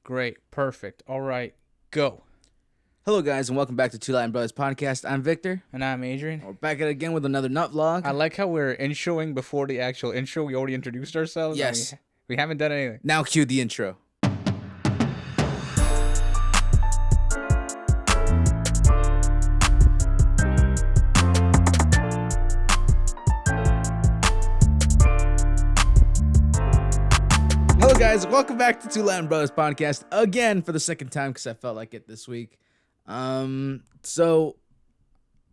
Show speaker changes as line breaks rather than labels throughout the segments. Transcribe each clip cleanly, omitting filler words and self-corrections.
Great. Perfect. All right. Go.
Hello, guys, and welcome back to Two Latin Brothers Podcast. I'm Victor.
And I'm Adrian.
We're back at it again with another nut vlog.
I like how we're introing before the actual intro. We already introduced ourselves.
Yes.
We haven't done anything.
Now cue the intro. Hello, guys. Welcome back to Two Latin Brothers Podcast again for the second time because I felt like it this week. So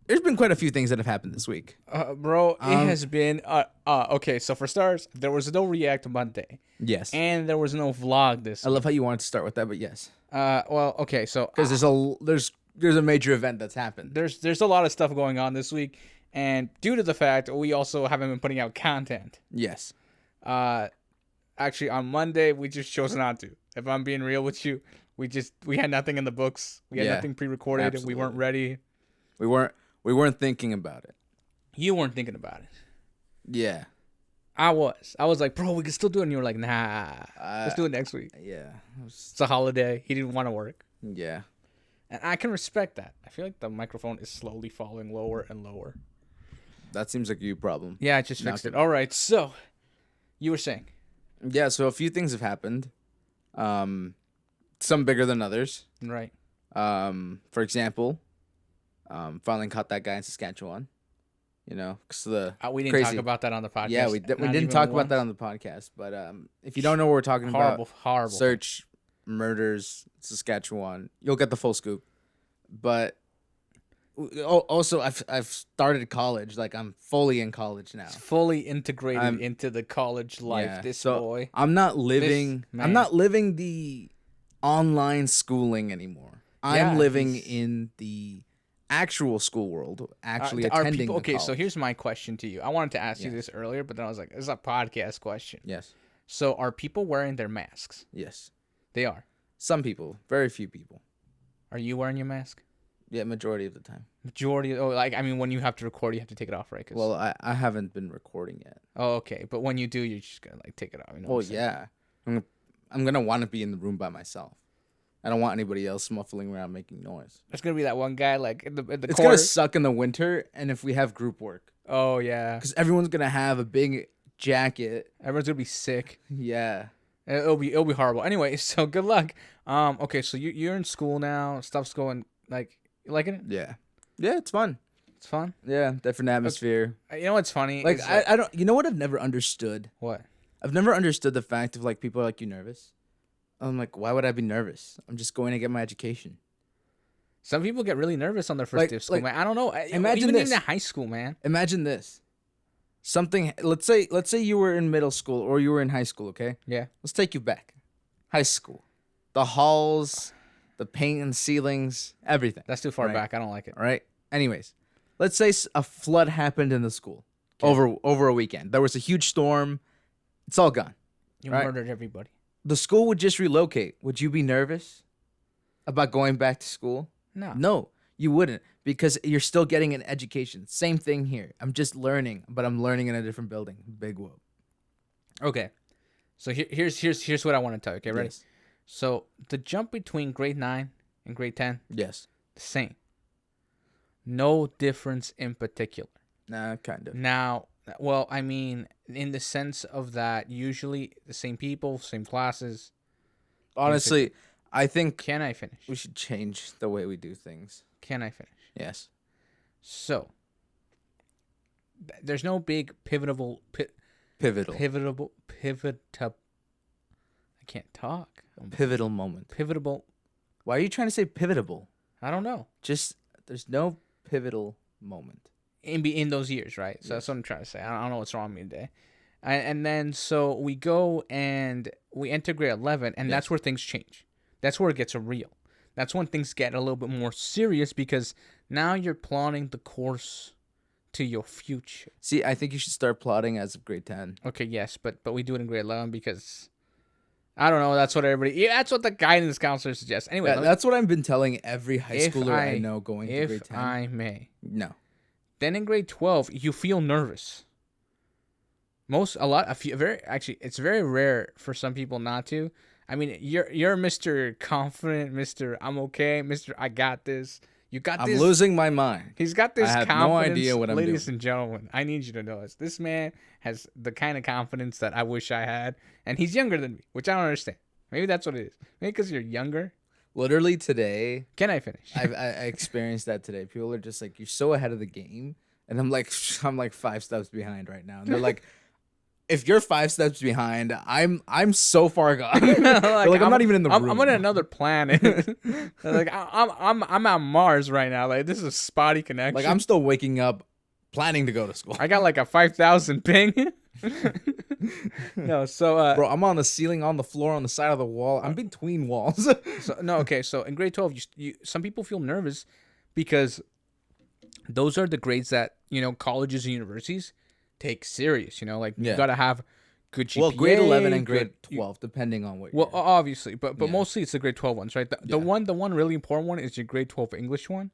there's been quite a few things that have happened this week.
Bro, it has been okay, so for starters, there was no React Monday.
Yes.
And there was no vlog this
I love how you wanted to start with that, but yes.
well, okay, so
Because there's a major event that's happened.
there's a lot of stuff going on this week, and due to the fact we also haven't been putting out content.
Yes.
Actually on Monday we just chose not to. If I'm being real with you, we had nothing in the books. We had nothing pre-recorded.
Absolutely.
And we weren't ready.
We weren't thinking about it.
You weren't thinking about it.
Yeah.
I was like, bro, we can still do it. And you were like, nah, let's do it next week.
Yeah.
It's a holiday. He didn't want to work.
Yeah.
And I can respect that. I feel like the microphone is slowly falling lower and lower.
That seems like a you problem.
Yeah, I just fixed it. All right. So you were saying.
Yeah, so a few things have happened. Some bigger than others.
Right.
For example, finally caught that guy in Saskatchewan. You know, because
we didn't talk about that on the podcast.
Yeah, we didn't talk about that on the podcast. But if you don't know what we're talking about,
horrible.
Search murders Saskatchewan. You'll get the full scoop. But also, I've started college. Like, I'm fully in college now.
It's fully integrated into the college life.
Yeah,
This
so
boy.
I'm not living. I'm not living the online schooling anymore. I'm living in the actual school world, actually attending
people, okay,
college.
so here's my question to you. I wanted to ask you this earlier, but then I was like, this is a podcast question.
Yes.
So are people wearing their masks?
Yes.
They are.
Some people. Very few people.
Are you wearing your mask?
Yeah, majority of the time.
Majority? Oh, like, I mean, when you have to record, you have to take it off, right?
Well, I haven't been recording yet.
Oh, okay. But when you do, you're just going to, like, take it off. You know
well, yeah. I'm going to want to be in the room by myself. I don't want anybody else muffling around making noise.
There's going to be that one guy, like, in the
It's going to suck in the winter, and if we have group work.
Oh, yeah.
Because everyone's going to have a big jacket.
Everyone's going to be sick.
Yeah.
It'll be horrible. Anyway, so good luck. Okay, so you're in school now. Stuff's going, like, you liking it?
Yeah. Yeah, it's fun.
It's fun?
Yeah, different atmosphere.
You know what's funny?
Like, I don't, you know what I've never understood?
What?
I've never understood the fact of, like, people are like, you nervous? I'm like, why would I be nervous? I'm just going to get my education.
Some people get really nervous on their first day of school, man. I don't know.
Imagine
even
this.
in high school, man.
Imagine this. Let's say you were in middle school or you were in high school, okay?
Yeah.
Let's take you back. High school. The halls, the paint and ceilings, everything.
That's too far back. I don't like it.
All right? Anyways, let's say a flood happened in the school over a weekend. There was a huge storm. It's all gone.
You murdered everybody.
The school would just relocate. Would you be nervous about going back to school? No, you wouldn't, because you're still getting an education. Same thing here. I'm just learning, but I'm learning in a different building. Big whoop.
Okay. So here's what I want to tell you. Okay, ready?
Yes.
So the jump between grade 9 and grade 10,
Yes.
the same. No difference in particular.
Nah, kind of.
Now, well, I mean, in the sense of that, usually the same people, same classes.
Honestly, I think
Can I finish?
we should change the way we do things.
Can I finish?
Yes.
So, there's no big pivotal. I can't talk.
Pivotal moment.
Pivotable.
Why are you trying to say pivotable?
I don't know.
Just, there's no pivotal moment.
In those years, right? So that's what I'm trying to say. I don't know what's wrong with me today. And then so we go and we enter grade 11, and that's where things change. That's where it gets real. That's when things get a little bit more serious, because now you're plotting the course to your future.
See, I think you should start plotting as of grade 10.
Okay, yes, but we do it in grade 11 because I don't know. That's what everybody. Yeah, that's what the guidance counselor suggests. Anyway,
that's what I've been telling every high schooler I know going to grade 10.
If I may.
No.
Then in grade 12, you feel nervous. It's very rare for some people not to. I mean, you're Mr. Confident, Mr. I'm okay, Mr. I got this. You got this.
I'm losing my mind.
He's got this
I have
confidence.
no idea what I'm doing.
Ladies and gentlemen, I need you to know this. This man has the kind of confidence that I wish I had, and he's younger than me, which I don't understand. Maybe that's what it is. Maybe because you're younger.
Literally today.
Can I finish?
I experienced that today. People are just like, you're so ahead of the game, and I'm like 5 steps behind right now. And they're like, if you're 5 steps behind, I'm so far gone. like I'm not even in the room.
I'm on another planet. Like I'm on Mars right now. Like this is a spotty connection.
Like I'm still waking up, planning to go to school.
I got like a 5,000 ping. No, so
bro, I'm on the ceiling, on the floor, on the side of the wall. I'm between walls.
So in grade 12, you some people feel nervous because those are the grades that colleges and universities take serious. Like you gotta have good GPA.
Well, grade 11 and grade 12, depending on what.
Well, obviously, but mostly it's the grade 12 ones, right? The one really important one is your grade 12 English one.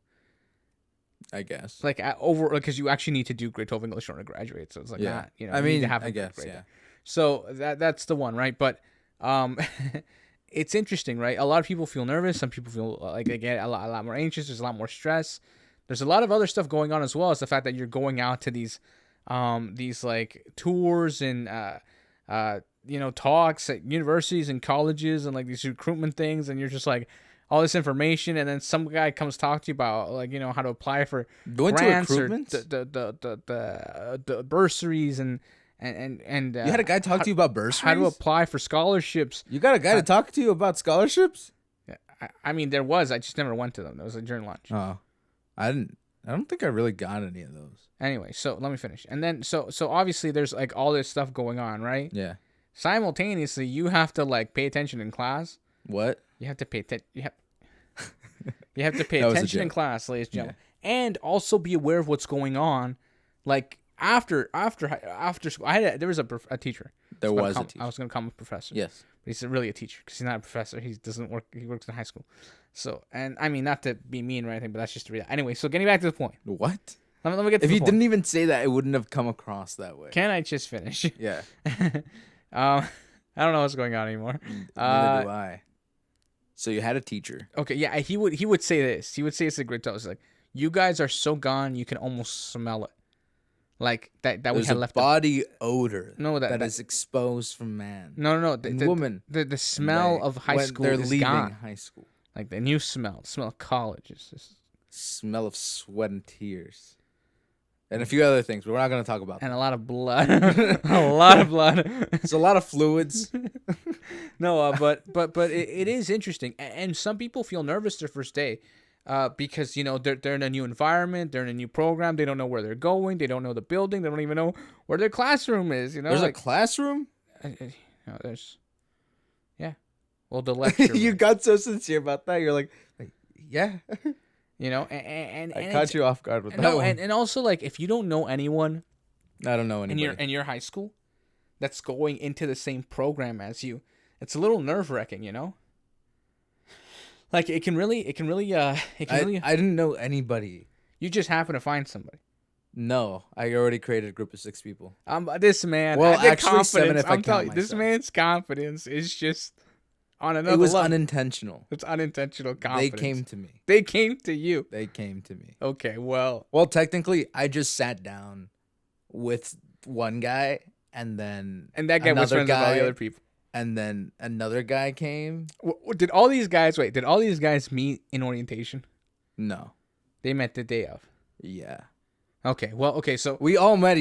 I guess.
Like because you actually need to do grade 12 English in order to graduate. So it's like not,
I mean,
need to have
I guess, yeah.
There. So that's the one, right? But it's interesting, right? A lot of people feel nervous. Some people feel like they get a lot more anxious. There's a lot more stress. There's a lot of other stuff going on as well as the fact that you're going out to these like tours and talks at universities and colleges and like these recruitment things, and you're just like all this information, and then some guy comes talk to you about like how to apply for grants or the bursaries and
you had a guy talk to you about bursaries,
how to apply for scholarships.
You got a guy to talk to you about scholarships?
I mean, there was. I just never went to them. It was like during lunch.
Oh, I don't think I really got any of those.
Anyway, so let me finish. And then so obviously there's like all this stuff going on, right?
Yeah.
Simultaneously, you have to like pay attention in class.
What?
You have to pay attention. You have to pay attention in class, ladies and gentlemen, and also be aware of what's going on. Like after school, there was a teacher.
There was a teacher.
I was going to call him a professor.
Yes,
but he's really a teacher because he's not a professor. He doesn't work. He works in high school. So, and I mean, not to be mean or anything, but that's just the reality. Anyway, so getting back to the point.
What?
Let me get to
the point. If you didn't even say that, it wouldn't have come across that way.
Can I just finish?
Yeah.
I don't know what's going on anymore.
Neither do I. So you had a teacher.
Okay, yeah, he would say this. He would say it's a great toast. Like, you guys are so gone, you can almost smell it. Like that we had left.
Body odor.
No, that
is exposed from man.
No.
Woman.
The smell of high school
they're
is
leaving
gone.
High school.
Like the new smell. The smell of college is just
smell of sweat and tears. And a few other things, but we're not going to talk about that.
And a lot of blood. A lot of blood.
It's a lot of fluids.
No, but it is interesting. And some people feel nervous their first day because, they're in a new environment. They're in a new program. They don't know where they're going. They don't know the building. They don't even know where their classroom is.
There's a classroom?
There's, yeah. Well, the lecture.
You got so sincere about that. You're like yeah.
And
I caught you off guard with that one.
And also, like, if you don't know anyone,
I don't know anybody
in your high school that's going into the same program as you, it's a little nerve wracking, Like it can really. I
didn't know anybody.
You just happen to find somebody.
No, I already created a group of 6 people.
This man.
Well, actually 7 if I count myself.
This man's confidence is just on another
level. It was
level.
unintentional.
It's unintentional confidence.
They came to me.
They came to you.
They came to me.
Okay, well.
Well, technically, I just sat down with one guy, and then
that guy was friends with all the other people.
And then another guy came.
Did all these guys meet in orientation?
No.
They met the day of.
Yeah.
Okay. Well, okay, so
we all met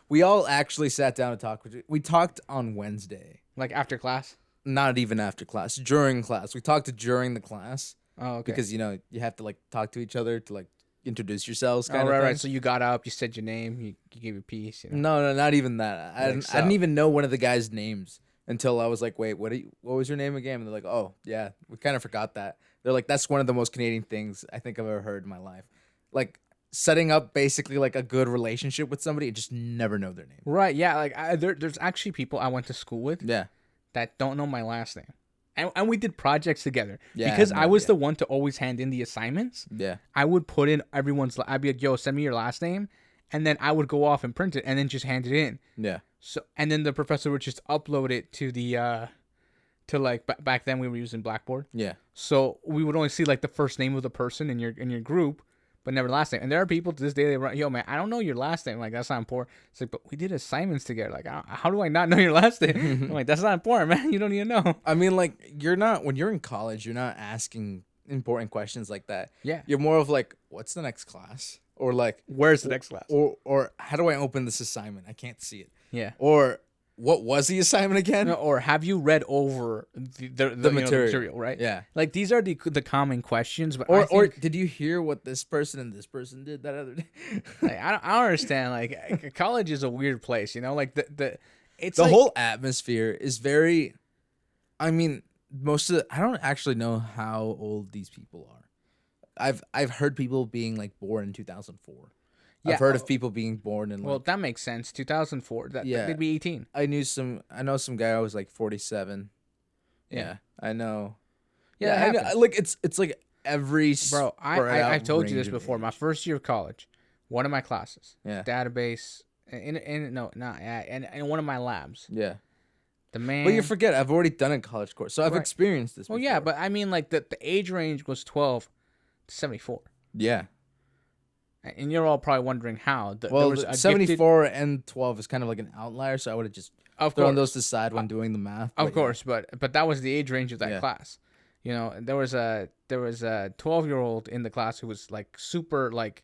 we all actually sat down and talked. We talked on Wednesday.
Like after class?
Not even after class. During class. We talked during the class.
Oh, okay.
Because, you have to, like, talk to each other to, like, introduce yourselves
kind of thing. Right. So you got up, you said your name, you gave your piece.
No, not even that. I didn't even know one of the guys' names until I was like, wait, what was your name again? And they're like, oh, yeah, we kind of forgot that. They're like, that's one of the most Canadian things I think I've ever heard in my life. Like, setting up basically like a good relationship with somebody and just never know their name.
Right, yeah. Like, there's actually people I went to school with that don't know my last name. And we did projects together. Yeah, because I was the one to always hand in the assignments.
Yeah.
I would put in everyone's... I'd be like, yo, send me your last name. And then I would go off and print it and then just hand it in.
Yeah.
So and then the professor would just upload it to the to like back then we were using Blackboard.
Yeah.
So we would only see like the first name of the person in your group, but never last name. And there are people to this day they run, yo man, I don't know your last name. Like that's not important. It's like, but we did assignments together. Like how do I not know your last name? I'm like, that's not important, man. You don't even know.
I mean, like when you're in college, you're not asking important questions like that.
Yeah.
You're more of like, what's the next class? Or like,
where's the next class?
Or how do I open this assignment? I can't see it.
Yeah.
Or what was the assignment again?
No, or have you read over the material, right?
Yeah.
Like these are the common questions, but
or did you hear what this person and this person did that other day?
Like, I don't understand. Like college is a weird place, you know. Like the
whole atmosphere is very. I mean, I don't actually know how old these people are. I've heard people being like born in 2004. Yeah, I've heard of people being born in.
Well, that makes sense. 2004. They'd be 18.
I know some guy who was like 47. Yeah, I know.
Yeah,
I know. Like it's like every.
Bro, I've told you this before. My first year of college, one of my classes, database, in one of my labs.
Yeah.
The man.
But you forget, I've already done a college course, so I've experienced this.
Well,
before.
yeah, but I mean, like the age range was 12 to 74.
Yeah.
And you're all probably wondering how.
There was 74 and 12 is kind of like an outlier, so I would have just thrown those aside when doing the math.
Of course, but that was the age range of that class. You know, there was a 12-year-old in the class who was like super like,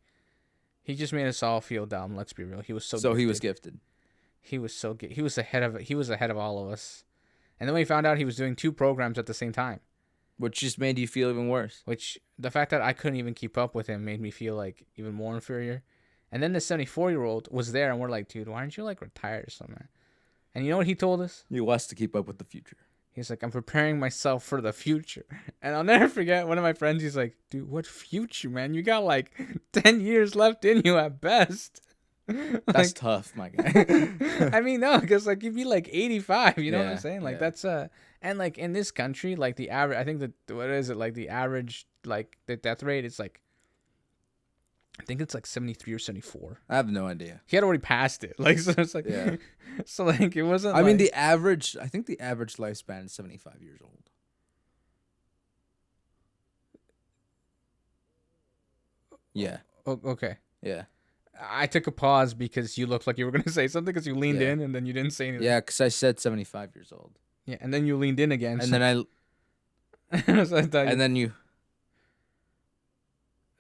he just made us all feel dumb. Let's be real. He was so gifted.
He was gifted.
He was so good. He was ahead of all of us. And then we found out he was doing 2 programs at the same time.
Which just made you feel even worse.
Which the fact that I couldn't even keep up with him made me feel like even more inferior. And then the 74-year-old was there, and we're like, dude, why aren't you like retired or something? And you know what he told us?
He wants to keep up with the future.
He's like, I'm preparing myself for the future. And I'll never forget one of my friends. He's like, dude, what future, man? You got like 10 years left in you at best.
That's tough, my guy.
I mean, no, because like you'd be like 85. You know what I'm saying? Like that's and like in this country, like the average, I think what is it? Like the average, like the death rate is like, I think it's like 73 or 74.
I have no idea.
He had already passed it. Like, so it's like, so like it wasn't.
I mean, I think the average lifespan is 75 years old. Yeah.
Oh, okay.
Yeah.
I took a pause because you looked like you were going to say something because you leaned in and then you didn't say anything.
Yeah, because I said 75 years old.
Yeah, and then you leaned in again.
And then
so
and then you.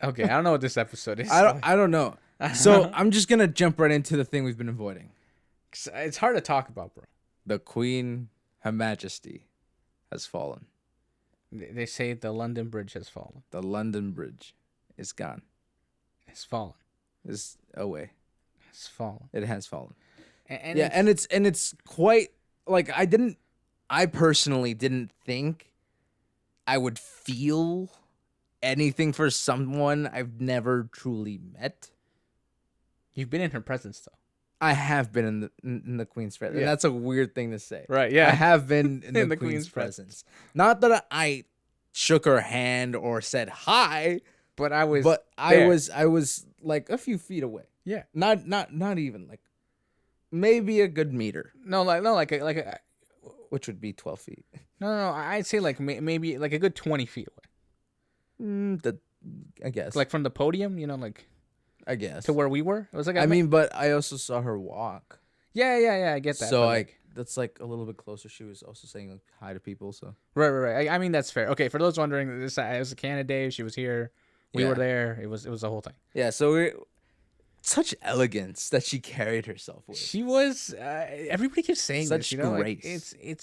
Okay, I don't know what this episode is.
I don't know. So I'm just going to jump right into the thing we've been avoiding.
It's hard to talk about, bro.
The Queen, Her Majesty, has fallen.
They say the London Bridge has fallen.
The London Bridge is gone.
It's fallen.
Is away.
It's fallen.
It has fallen.
And
it's quite like I personally didn't think I would feel anything for someone I've never truly met.
You've been in her presence though.
I have been in the Queen's presence. And that's a weird thing to say.
Right, yeah.
I have been in the Queen's presence. Not that I shook her hand or said hi.
But I was
like a few feet away.
Yeah.
Not even like maybe a good meter.
Like
which would be 12 feet.
No. I'd say like maybe like a good 20 feet away.
I guess.
Like from the podium, you know, like.
I guess.
To where we were. It was like.
But I also saw her walk.
Yeah. I get that.
So like that's like a little bit closer. She was also saying like hi to people. So.
Right. I mean that's fair. Okay, for those wondering, it was a Canada Day. She was here. We were there. It was the whole thing.
Yeah. So such elegance that she carried herself with.
She was. Everybody keeps saying
such
this. You know,
grace.
Like,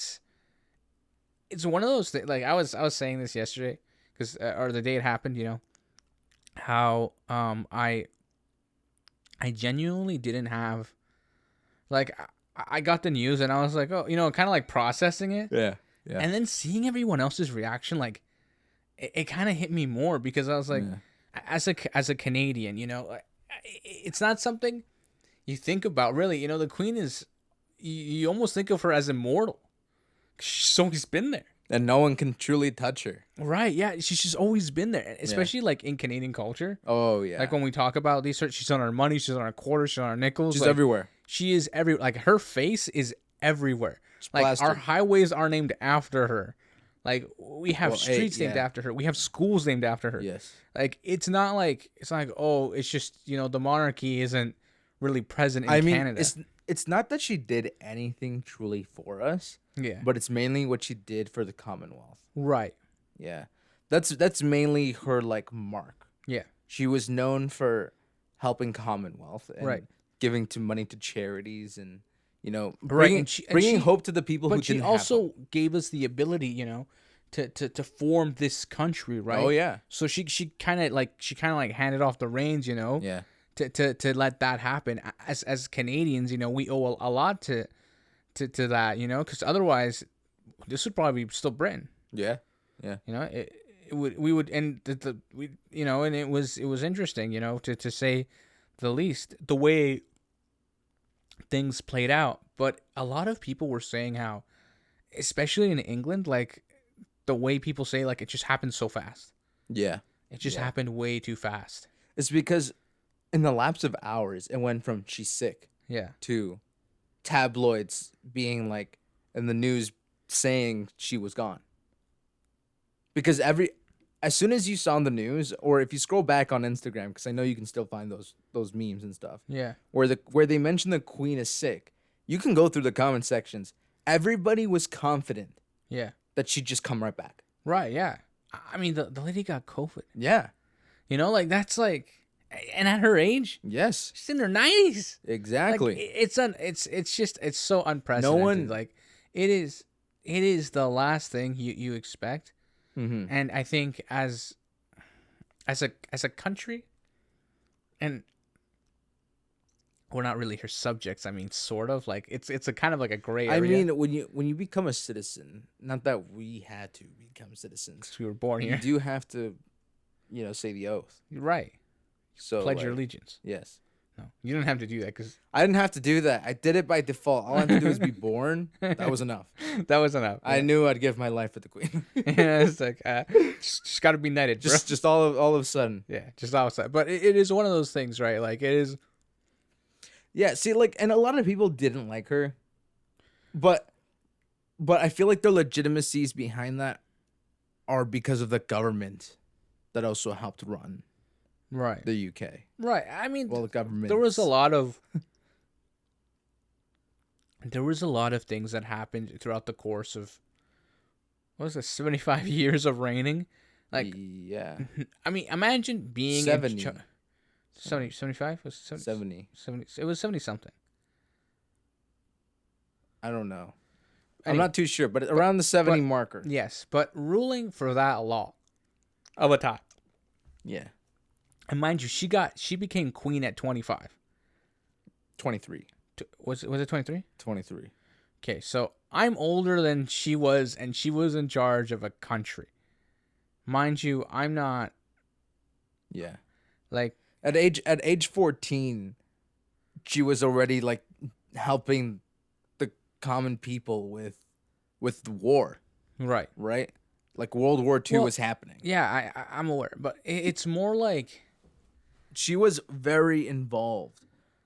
it's one of those things. Like I was saying this yesterday because or the day it happened. You know, how I genuinely didn't have like I got the news and I was like, oh, you know, kind of like processing it.
Yeah.
And then seeing everyone else's reaction, like. It kind of hit me more because I was like, as a Canadian, you know, it's not something you think about really. You know, the Queen is, you almost think of her as immortal. She's always been there.
And no one can truly touch her.
Right, yeah. She's just always been there, especially like in Canadian culture.
Oh, yeah.
Like when we talk about these, she's on our money, she's on our quarters, she's on our nickels.
She's everywhere.
She is like her face is everywhere. Like our highways are named after her. Like we have streets named after her. We have schools named after her.
Yes.
Like it's not like oh, it's just the monarchy isn't really present in Canada.
It's not that she did anything truly for us.
Yeah.
But it's mainly what she did for the Commonwealth.
Right.
Yeah. That's mainly her like mark.
Yeah.
She was known for helping Commonwealth and giving money to charities and bringing hope to the people who didn't have. But she also
gave us the ability, to form this country, right?
Oh yeah.
So she kind of handed off the reins,
Yeah.
To let that happen. As Canadians, we owe a lot to that, because otherwise this would probably be still Britain.
Yeah. Yeah.
We would and and it was interesting, to say the least, the way things played out. But a lot of people were saying how, especially in England, like the way people say, like, it just happened so fast.
Yeah.
It just happened way too fast.
It's because in the lapse of hours, it went from she's sick to tabloids being like in the news saying she was gone. Because as soon as you saw on the news, or if you scroll back on Instagram, because I know you can still find those memes and stuff.
Yeah.
Where they mention the queen is sick, you can go through the comment sections. Everybody was confident.
Yeah.
That she'd just come right back.
Right. Yeah. I mean, the lady got COVID.
Yeah.
Like that's like, and at her age.
Yes.
She's in her 90s.
Exactly.
Like, it's so unprecedented.
No one
like it is the last thing you expect.
Mm-hmm.
And I think as a country, and we're not really her subjects. I mean, sort of like it's a kind of like a gray area.
I mean, when you become a citizen, not that we had to become citizens,
'cause we were born here.
You do have to, say the oath.
Right.
So
pledge your allegiance.
Yes.
No, you don't have to do that because
I didn't have to do that. I did it by default. All I had to do was be born. That was enough.
That was enough. Yeah.
I knew I'd give my life for the queen.
Yeah, it's like just got to be knighted, bro.
Just all of a sudden.
Yeah, just all of a sudden. But it is one of those things, right? Like it is.
Yeah. See, like, and a lot of people didn't like her, but I feel like the legitimacies behind that are because of the government that also helped run.
Right.
The UK.
Right. I mean,
well, the government.
There was a lot of things that happened throughout the course of 75 years of reigning. Like,
yeah.
I mean, imagine being
70.
75 was
70.
It was 70 something.
I don't know.
Anyway,
I'm not too sure, but around the 70 marker.
Yes, but ruling for that long of a time.
Yeah.
And mind you, she became queen at 25.
23.
Was it 23?
23.
Okay, so I'm older than she was, and she was in charge of a country. Mind you, I'm not.
Yeah.
Like
at age 14, she was already like helping the common people with the war.
Right.
Right? Like World War II was happening.
Yeah, I'm aware, but it's more like
she was very involved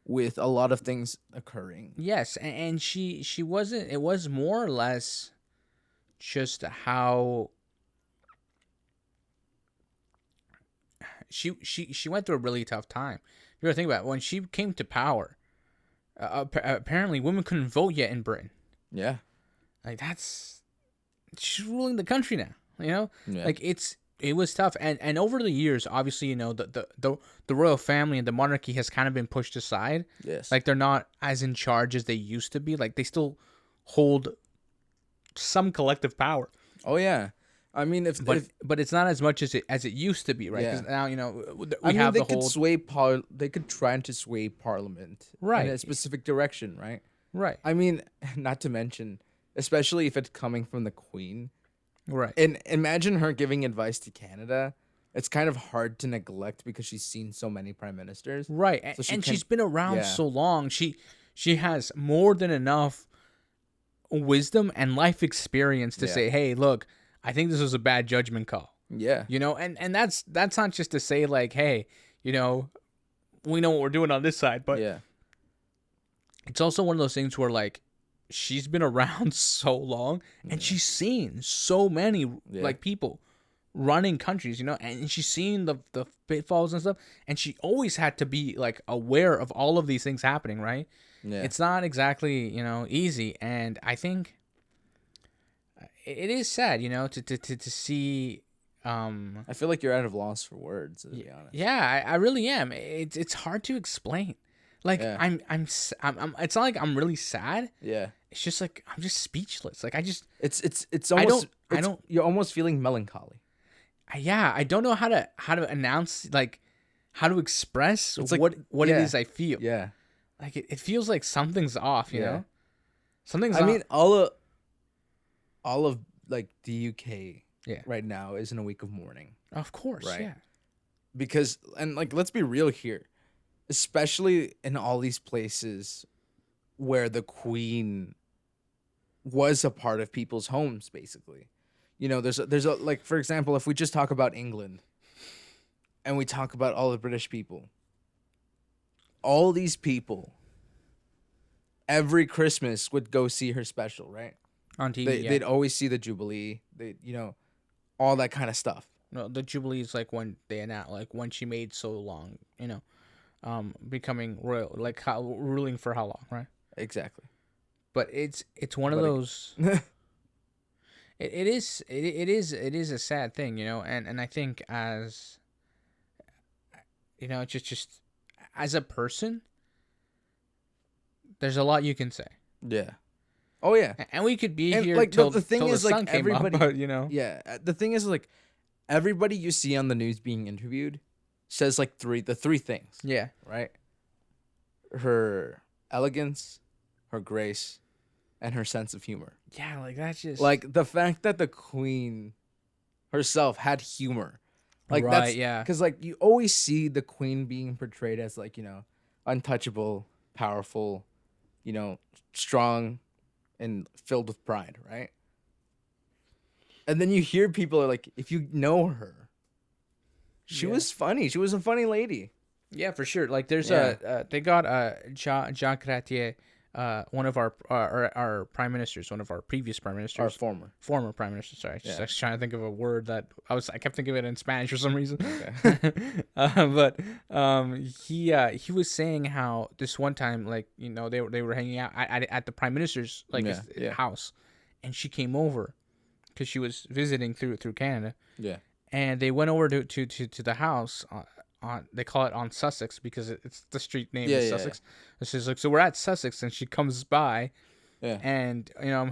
with a lot of things occurring.
Yes, and she wasn't. It was more or less just how she went through a really tough time. You gotta think about it. When she came to power, apparently women couldn't vote yet in Britain.
Yeah,
like she's ruling the country now.
Yeah.
Like it was tough, and over the years, obviously, the royal family and the monarchy has kind of been pushed aside.
Yes,
like they're not as in charge as they used to be. Like they still hold some collective power.
Oh yeah, I mean,
but it's not as much as it used to be, right? Because now
they could try to sway Parliament
right
in a specific direction, right?
Right.
I mean, not to mention, especially if it's coming from the Queen.
Right.
And imagine her giving advice to Canada. It's kind of hard to neglect because she's seen so many prime ministers.
Right. So she's been around so long. She has more than enough wisdom and life experience to say, hey, look, I think this was a bad judgment call.
Yeah.
And that's not just to say like, hey, we know what we're doing on this side, but it's also one of those things where like she's been around so long, and she's seen so many like people running countries, you know, and she's seen the pitfalls and stuff, and she always had to be like aware of all of these things happening, right? Yeah. It's not exactly, you know, easy, and I think it is sad, you know, to see.
I feel like you're out of loss for words, to be honest.
Yeah, I really am. It's hard to explain. Like I'm it's not like I'm really sad. Yeah. It's just like I'm just speechless. Like I just
it's almost I don't you're almost feeling melancholy.
I don't know how to announce, like how to express what it is I feel. Yeah. Like it feels like something's off, you know? Something's off.
I mean all of like the UK right now is in a week of mourning.
Of course, right? Yeah.
Because and like let's be real here. Especially in all these places where the Queen was a part of people's homes, basically. You know, there's a like, for example, if we just talk about England and we talk about all the British people, all these people every Christmas would go see her special, right?
On TV.
They'd always see the Jubilee, you know, all that kind of stuff.
No, the Jubilee is like when they announced, like when she made so long, you know. Becoming royal, like how ruling for how long, right?
Exactly.
But it's one of those. it is a sad thing, you know, and I think as you know, just as a person, there's a lot you can say.
Yeah. Oh yeah.
And we could be here like, till the thing
till
is
the
sun
like everybody,
came up, but, you know.
Yeah. The thing is like everybody you see on the news being interviewed says like the three things.
Yeah.
Right? Her elegance, her grace, and her sense of humor.
Yeah, like that's just
like the fact that the Queen herself had humor. Like
right,
that's
yeah.
Because like you always see the Queen being portrayed as like, you know, untouchable, powerful, you know, strong and filled with pride, right? And then you hear people are like, if you know her, she was funny. She was a funny lady.
Yeah, for sure. Like there's they got Jean Chrétien, one of our prime ministers, one of our previous prime ministers,
our
former prime minister. Sorry, I was trying to think of a word that I kept thinking of it in Spanish for some reason. Okay. But he was saying how this one time, like, you know, they were hanging out at the prime minister's like house, and she came over because she was visiting through Canada. Yeah. And they went over to the house on they call it on Sussex because it's the street name is Sussex. Yeah. She's like, so we're at Sussex, and she comes by, and you know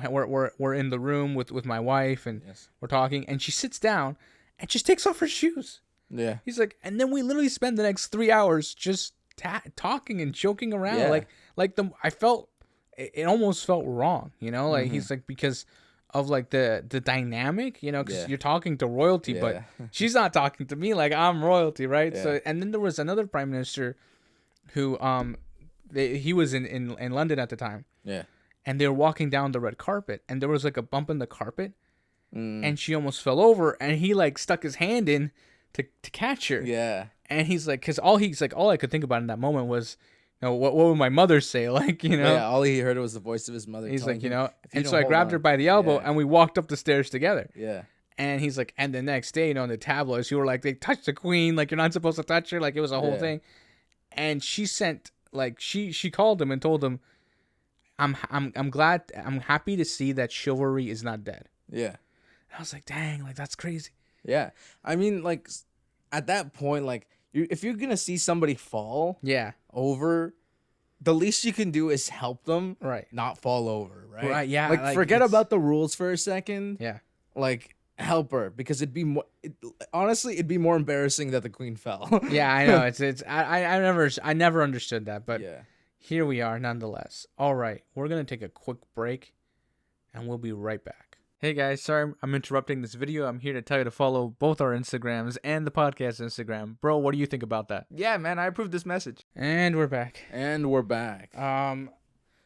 we're in the room with my wife, and we're talking, and she sits down and just takes off her shoes. Yeah. He's like, and then we literally spend the next 3 hours just talking and joking around. Yeah. Like I felt it almost felt wrong, you know, like he's like, because of like the dynamic, you know, because you're talking to royalty, but she's not talking to me like I'm royalty, right? So, and then there was another prime minister who he was in London at the time, and they were walking down the red carpet, and there was like a bump in the carpet, and she almost fell over, and he like stuck his hand in to catch her, and he's like, because all I could think about in that moment was, you know, what would my mother say? Like, you know,
all he heard was the voice of his mother.
He's like, you know, and so I grabbed her by the elbow and we walked up the stairs together.
Yeah.
And he's like, and the next day, you know, in the tabloids, you were like, they touched the Queen, like you're not supposed to touch her, like it was a whole thing. And she sent, like, she called him and told him, I'm happy to see that chivalry is not dead. Yeah. And I was like, dang, like that's crazy.
Yeah. I mean, like at that point, like, if you're gonna see somebody fall, over, the least you can do is help them,
right?
Not fall over, right?
Right, yeah.
Like forget about the rules for a second.
Yeah.
Like help her, because honestly, it'd be more embarrassing that the Queen fell.
Yeah, I know. I never understood that, but here we are nonetheless. All right, we're gonna take a quick break, and we'll be right back. Hey guys, sorry I'm interrupting this video. I'm here to tell you to follow both our Instagrams and the podcast Instagram. Bro, what do you think about that?
Yeah, man, I approve this message.
And we're back.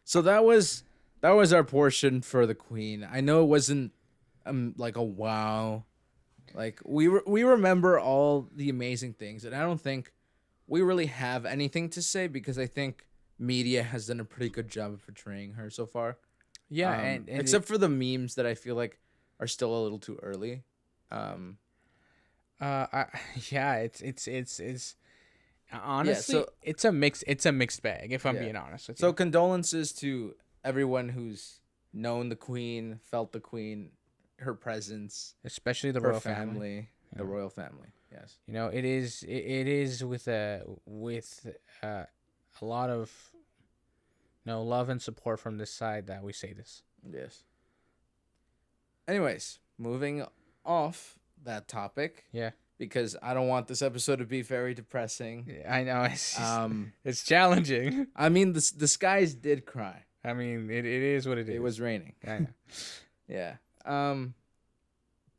So that was our portion for the Queen. I know it wasn't like a wow. Like we remember all the amazing things, and I don't think we really have anything to say because I think media has done a pretty good job of portraying her so far.
Yeah, and
except for the memes that I feel like are still a little too early.
Yeah, it's honestly,
so
it's a mixed bag, if I'm being honest with you.
So condolences to everyone who's known the Queen, felt the Queen, her presence,
especially the
her
royal family.
the royal family. Yes,
it is with a lot of love and support from this side that we say this.
Yes. Anyways, moving off that topic.
Yeah.
Because I don't want this episode to be very depressing.
I know it's challenging.
I mean, the skies did cry.
I mean, it is what it is.
It was raining.
I know.
Yeah.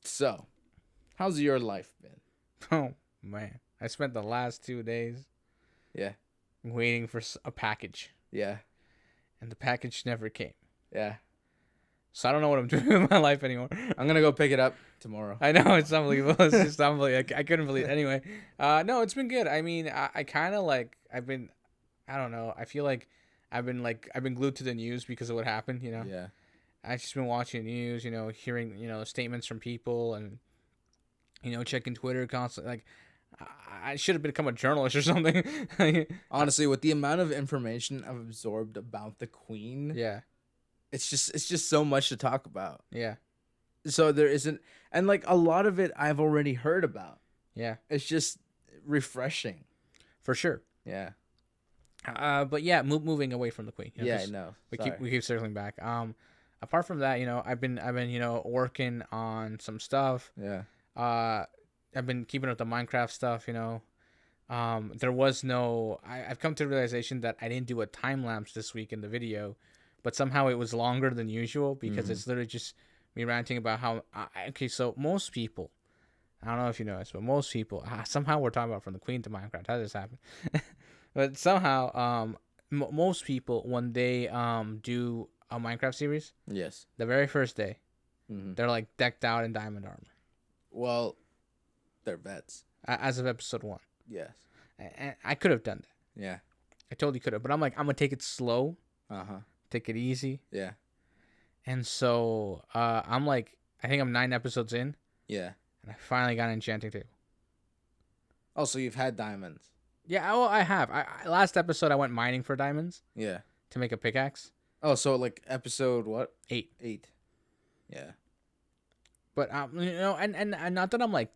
So, how's your life been?
Oh man, I spent the last 2 days.
Yeah.
Waiting for a package.
Yeah.
And the package never came.
Yeah.
So I don't know what I'm doing with my life anymore.
I'm gonna go pick it up tomorrow.
I know, it's unbelievable. It's just unbelievable. I couldn't believe it. Anyway, no, it's been good. I mean, I kind of like I don't know. I feel like I've been glued to the news because of what happened.
Yeah.
I've just been watching the news. Hearing statements from people and checking Twitter constantly. Like I should have become a journalist or something.
Honestly, with the amount of information I've absorbed about the Queen.
Yeah.
It's just so much to talk about.
Yeah.
So there isn't, and like a lot of it I've already heard about.
Yeah.
It's just refreshing.
For sure.
Yeah.
But yeah, moving away from the Queen.
Yeah, I know.
We keep circling back. Apart from that, I've been working on some stuff.
Yeah.
I've been keeping up the Minecraft stuff. There was no. I've come to the realization that I didn't do a time lapse this week in the video. But somehow it was longer than usual because it's literally just me ranting about how... okay, so most people... I don't know if you know this, but most people... somehow we're talking about from the Queen to Minecraft. How did this happen? But somehow, most people, when they do a Minecraft series...
Yes.
The very first day, they're like decked out in diamond armor.
Well, they're vets.
As of episode 1.
Yes.
And I could have done that.
Yeah.
I totally could have. But I'm like, I'm going to take it slow.
Uh-huh.
Take it easy.
Yeah.
And so I'm like, I think I'm 9 episodes in.
Yeah.
And I finally got an enchanting table.
Oh, so you've had diamonds.
Yeah, well, I have. Last episode I went mining for diamonds.
Yeah.
To make a pickaxe.
Oh, so like episode what?
8.
8. Yeah.
But and not that I'm like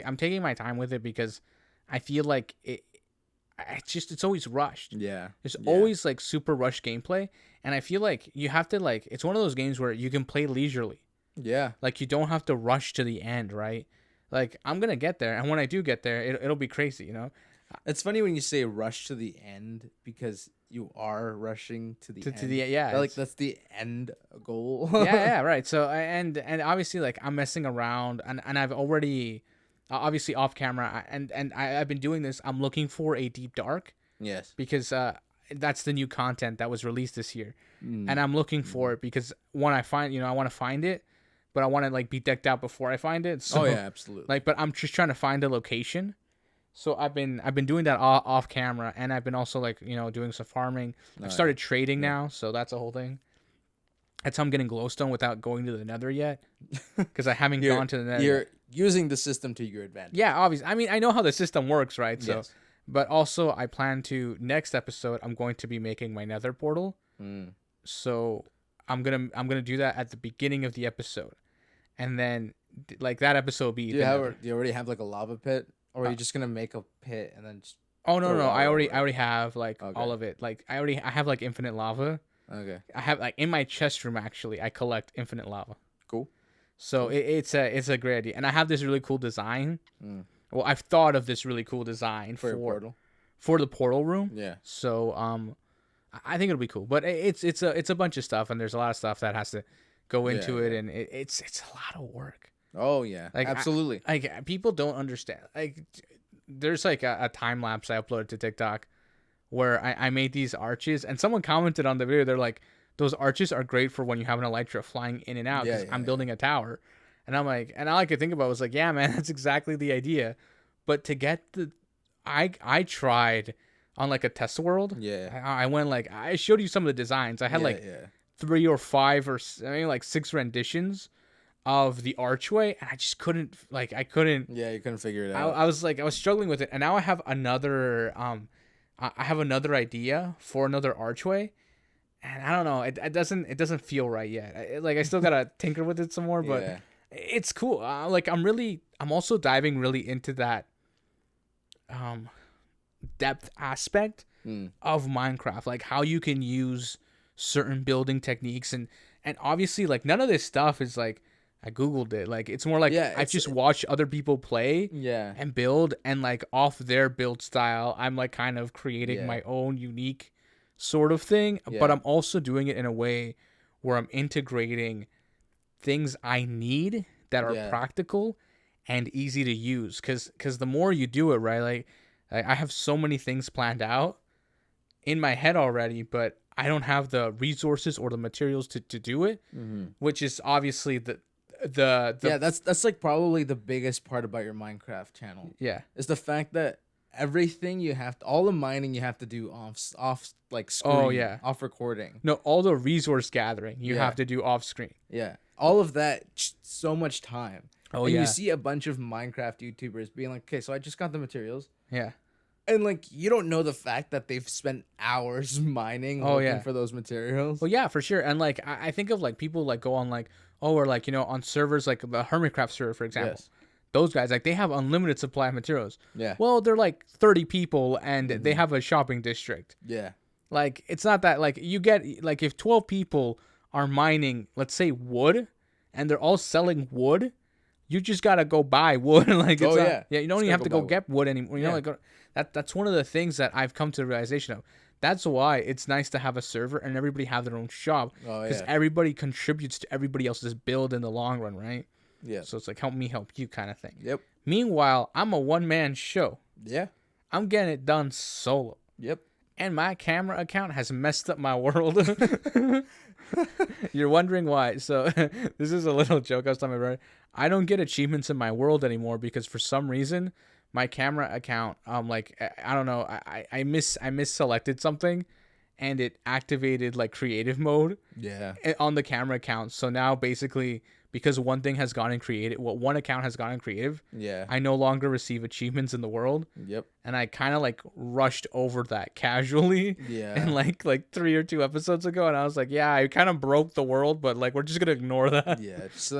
I'm taking my time with it because I feel like it's always rushed.
Yeah.
There's always like super rushed gameplay. And I feel like you have to it's one of those games where you can play leisurely.
Yeah.
Like you don't have to rush to the end, right? Like I'm going to get there. And when I do get there, it'll be crazy,
It's funny when you say rush to the end because you are rushing to the end.
Yeah.
Like that's the end goal.
yeah, right. So, and obviously like I'm messing around and I've already... obviously off camera, and I've been doing this. I'm looking for a deep dark.
Yes.
Because that's the new content that was released this year, and I'm looking for it because when I find, I want to find it, but I want to like be decked out before I find it. So,
oh yeah, absolutely.
Like, but I'm just trying to find a location. So I've been doing that off camera, and I've been also like doing some farming. I've started trading now, so that's a whole thing. That's how I'm getting glowstone without going to the Nether yet, because I haven't gone to the Nether.
You're using the system to your advantage.
Yeah, obviously. I mean, I know how the system works, right? So,
yes.
But also, I plan to next episode. I'm going to be making my Nether portal. So I'm gonna do that at the beginning of the episode, and then like that episode will be.
Do you already have like a lava pit, or are you just gonna make a pit and then? Just
no! I already have like all of it. Like I have like infinite lava.
Okay.
I have like in my chest room actually. I collect infinite lava.
Cool.
So it's a great idea, and I have this really cool design. Well, I've thought of this really cool design
for your portal,
for the portal room.
Yeah.
So I think it'll be cool, but it's a bunch of stuff, and there's a lot of stuff that has to go into it, and it's a lot of work.
Oh yeah, like absolutely.
People don't understand. Like there's like a time lapse I uploaded to TikTok where I made these arches, and someone commented on the video. They're like, those arches are great for when you have an Elytra flying in and out because I'm building a tower. And I'm like, and all I could think about was like, yeah, man, that's exactly the idea. But to get I tried on like a test world.
Yeah.
I went like, I showed you some of the designs. I had 3 or 5 or like 6 renditions of the archway, and I just couldn't I couldn't.
Yeah, you couldn't figure it out.
I was struggling with it, and now I have another I have another idea for another archway, and I don't know, it doesn't feel right yet. I still gotta tinker with it some more, but
Yeah.
it's cool. I'm also diving really into that depth aspect of Minecraft, like how you can use certain building techniques, and obviously like none of this stuff is like I googled it. Like it's more like I've just watched other people play and build, and like off their build style I'm like kind of creating my own unique sort of thing, but I'm also doing it in a way where I'm integrating things I need that are practical and easy to use, cuz the more you do it, right, like I have so many things planned out in my head already, but I don't have the resources or the materials to do it, which is obviously the
that's like probably the biggest part about your Minecraft channel.
Yeah,
is the fact that everything you have to, all the mining you have to do off like screen.
Oh yeah,
off recording.
No, all the resource gathering you have to do off screen.
Yeah, all of that, so much time.
Oh
and
yeah,
you see a bunch of Minecraft YouTubers being like, okay, so I just got the materials.
Yeah.
And like you don't know the fact that they've spent hours mining looking for those materials.
Well, yeah, for sure. And like I think of like people like go on like or like on servers like the Hermitcraft server, for example. Yes. Those guys like they have unlimited supply of materials.
Yeah.
Well, they're like 30 people and they have a shopping district.
Yeah.
Like it's not that like you get like if 12 people are mining, let's say wood, and they're all selling wood, you just gotta go buy wood. Like it's you don't even have to go get wood anymore. You know, like that's one of the things that I've come to the realization of. That's why it's nice to have a server and everybody have their own shop, because everybody contributes to everybody else's build in the long run, right?
Yeah.
So it's like help me help you kind of thing.
Yep.
Meanwhile, I'm a one-man show.
Yeah.
I'm getting it done solo.
Yep.
And my camera account has messed up my world. You're wondering why. So this is a little joke I was telling my brother. I don't get achievements in my world anymore because for some reason my camera account, like I don't know, I misselected something, and it activated like creative mode.
Yeah.
On the camera account. So now basically, because one thing has gone in creative, one account has gone in creative.
Yeah.
I no longer receive achievements in the world.
Yep.
And I kind of like rushed over that casually.
Yeah.
And like 3 or 2 episodes ago, and I was like, yeah, I kind of broke the world, but like we're just gonna ignore that.
Yeah. Just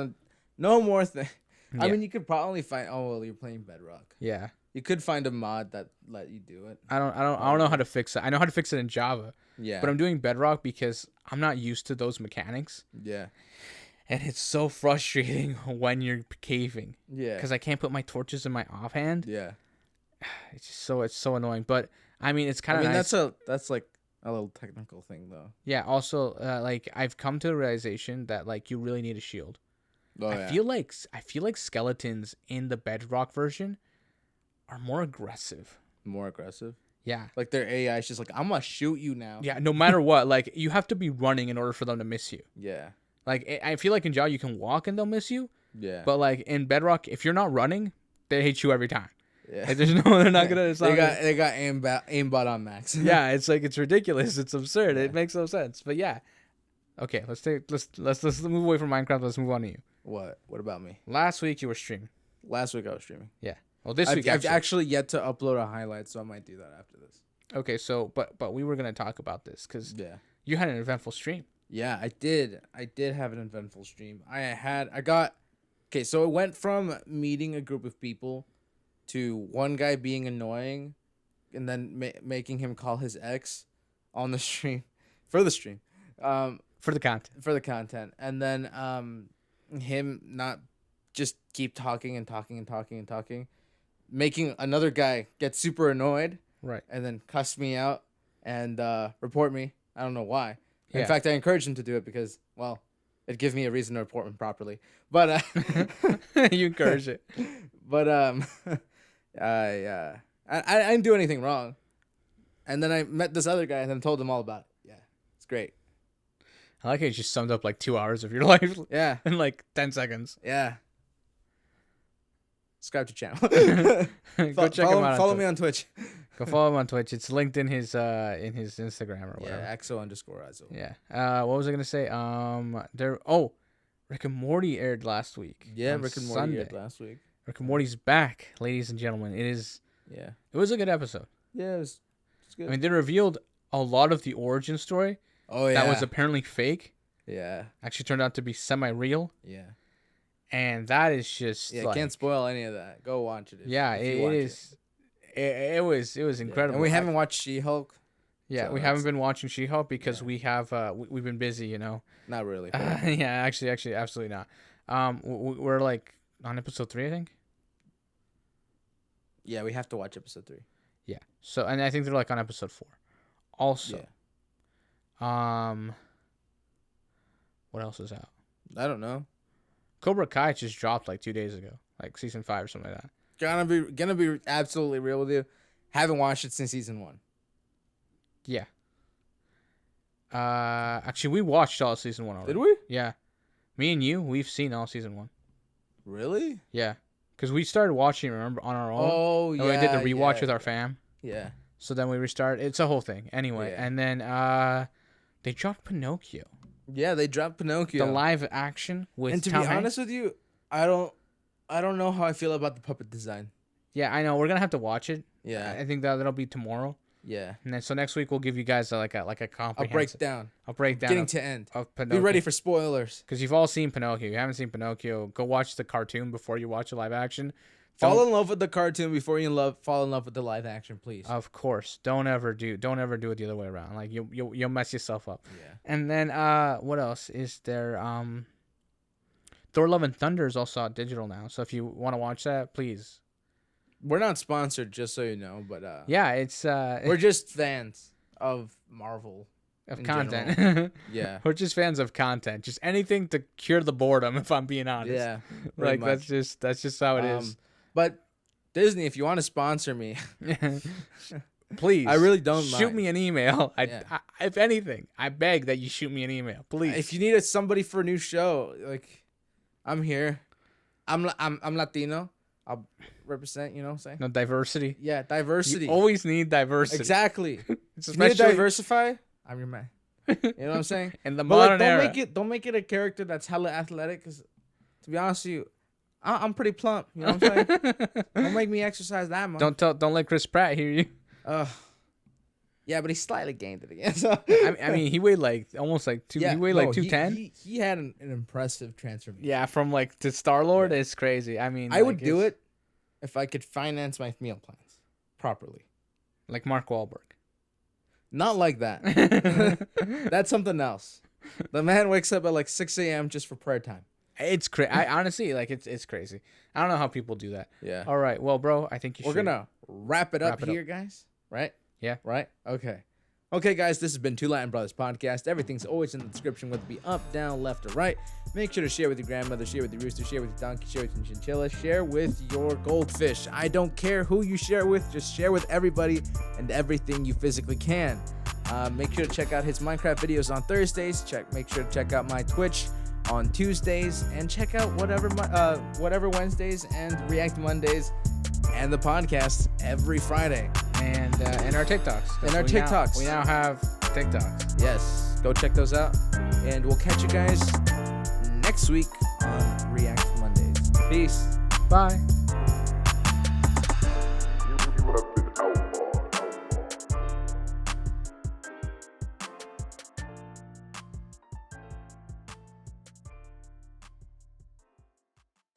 no more thing. Yeah. I mean, you could probably find. Oh well, you're playing Bedrock.
Yeah.
You could find a mod that let you do it.
I don't know how to fix it. I know how to fix it in Java.
Yeah.
But I'm doing Bedrock because I'm not used to those mechanics.
Yeah.
And it's so frustrating when you're caving.
Yeah.
Because I can't put my torches in my offhand.
Yeah.
It's so annoying. But I mean, it's kind of nice.
That's like a little technical thing though.
Yeah. Also, like I've come to the realization that like you really need a shield. Oh, I feel like skeletons in the Bedrock version are more aggressive.
More aggressive?
Yeah.
Like their AI is just like, I'm gonna shoot you now.
Yeah. No matter what, like you have to be running in order for them to miss you.
Yeah.
Like I feel like in Java you can walk and they'll miss you.
Yeah.
But like in Bedrock, if you're not running, they hate you every time. Yeah. Like, there's no, they're not gonna.
They got aimbot on max.
Yeah. It's like it's ridiculous. It's absurd. Yeah. It makes no sense. But yeah. Okay. Let's move away from Minecraft. Let's move on to you.
What? What about me?
Last week you were streaming.
Last week I was streaming.
Yeah. Well, this week
I've actually yet to upload a highlight, so I might do that after this.
Okay. So, but we were gonna talk about this because you had an eventful stream.
Yeah, I did. I did have an eventful stream. Okay, so it went from meeting a group of people to one guy being annoying, and then making him call his ex on the stream, for the stream,
for the content,
and then him not just keep talking, making another guy get super annoyed,
right,
and then cuss me out and report me. I don't know why. Yeah. In fact, I encouraged him to do it because, well, it'd give me a reason to report him properly. But
you encourage it.
But I didn't do anything wrong. And then I met this other guy and then told him all about it. Yeah, it's great.
I like how you just summed up like 2 hours of your life.
Yeah.
In like 10 seconds.
Yeah. Subscribe to channel.
Go check him out.
Follow me on Twitch.
Go follow him on Twitch. It's linked in his Instagram or whatever.
Yeah, @XO_ISO.
Yeah. What was I gonna say? Rick and Morty aired last week.
Yeah, Rick and Morty aired last week.
Rick and Morty's back, ladies and gentlemen. It is.
Yeah.
It was a good episode.
Yeah, it's good.
I mean, they revealed a lot of the origin story.
Oh yeah.
That was apparently fake.
Yeah.
Actually turned out to be semi-real.
Yeah.
And that is just
can't spoil any of that. Go watch it.
It is. It was incredible.
And we haven't watched She-Hulk.
Yeah, so we haven't been watching She-Hulk because we have we've been busy, you know.
Not really.
Yeah, actually, absolutely not. We're like on episode 3, I think.
Yeah, we have to watch episode 3.
Yeah. So, and I think they're like on episode 4. Also. Yeah. What else is out?
I don't know.
Cobra Kai just dropped like 2 days ago, like season 5 or something like that.
Gonna be absolutely real with you. Haven't watched it since season 1.
Yeah. Actually, we watched all season 1 already.
Did we?
Yeah. Me and you, we've seen all season 1.
Really?
Yeah. Because we started watching, remember, on our own.
Oh, yeah.
And we did the rewatch with our fam.
Yeah.
So then we restarted. It's a whole thing. Anyway, and then they dropped Pinocchio.
Yeah, they dropped Pinocchio.
The live action with
And to
Tom
be
Hanks.
honest with you, I don't know how I feel about the puppet design.
Yeah, I know. We're gonna have to watch it.
Yeah.
I think that'll be tomorrow.
Yeah.
And then so next week we'll give you guys a comprehensive
A breakdown. Beginning to end.
Of Pinocchio.
Be ready for spoilers.
Because you've all seen Pinocchio. If you haven't seen Pinocchio, go watch the cartoon before you watch the live action.
Fall in love with the cartoon before you fall in love with the live action, please.
Of course. Don't ever do it the other way around. Like you'll mess yourself up.
Yeah.
And then what else is there? Thor: Love and Thunder is also out digital now. So if you want to watch that, please.
We're not sponsored, just so you know, but
yeah, it's
we're just fans of Marvel.
Of content.
Yeah.
We're just fans of content. Just anything to cure the boredom, if I'm being honest.
Yeah.
Like that's just how it is.
But Disney, if you want to sponsor me,
please.
I really don't
shoot
mind.
me an email. If anything, I beg that you shoot me an email, please.
If you need somebody for a new show, like I'm here. I'm Latino. I'll represent, you know what I'm saying?
No, diversity.
Yeah, diversity.
You always need diversity.
Exactly.
It's
you need to diversify. I'm your man. You know what I'm saying?
In the modern era.
Don't make it a character that's hella athletic. Cause to be honest with you, I'm pretty plump. You know what I'm saying? Don't make me exercise that much.
Don't let Chris Pratt hear you.
Yeah, but he slightly gained it again. So.
I mean, he weighed like almost like two. Yeah, he weighed like 210.
He had an impressive transformation.
Yeah, from like to Star Lord, it's crazy. I mean,
I would do it if I could finance my meal plans properly.
Like Mark Wahlberg.
Not like that. That's something else. The man wakes up at like 6 a.m. just for prayer time.
It's crazy. I honestly it's crazy. I don't know how people do that.
Yeah.
All right. Well, bro, I think
we're gonna wrap it up here, guys. Right?
Yeah.
Right? Okay. Okay, guys, this has been Two Latin Brothers Podcast. Everything's always in the description, whether it be up, down, left, or right. Make sure to share with your grandmother, share with your rooster, share with your donkey, share with your chinchilla, share with your goldfish. I don't care who you share with, just share with everybody and everything you physically can. Make sure to check out his Minecraft videos on Thursdays. Make sure to check out my Twitch on Tuesdays, and check out whatever Wednesdays and React Mondays, and the podcast every Friday,
and our TikToks.
We
now have TikToks.
Yes, go check those out, and we'll catch you guys next week on React Mondays. Peace.
Bye.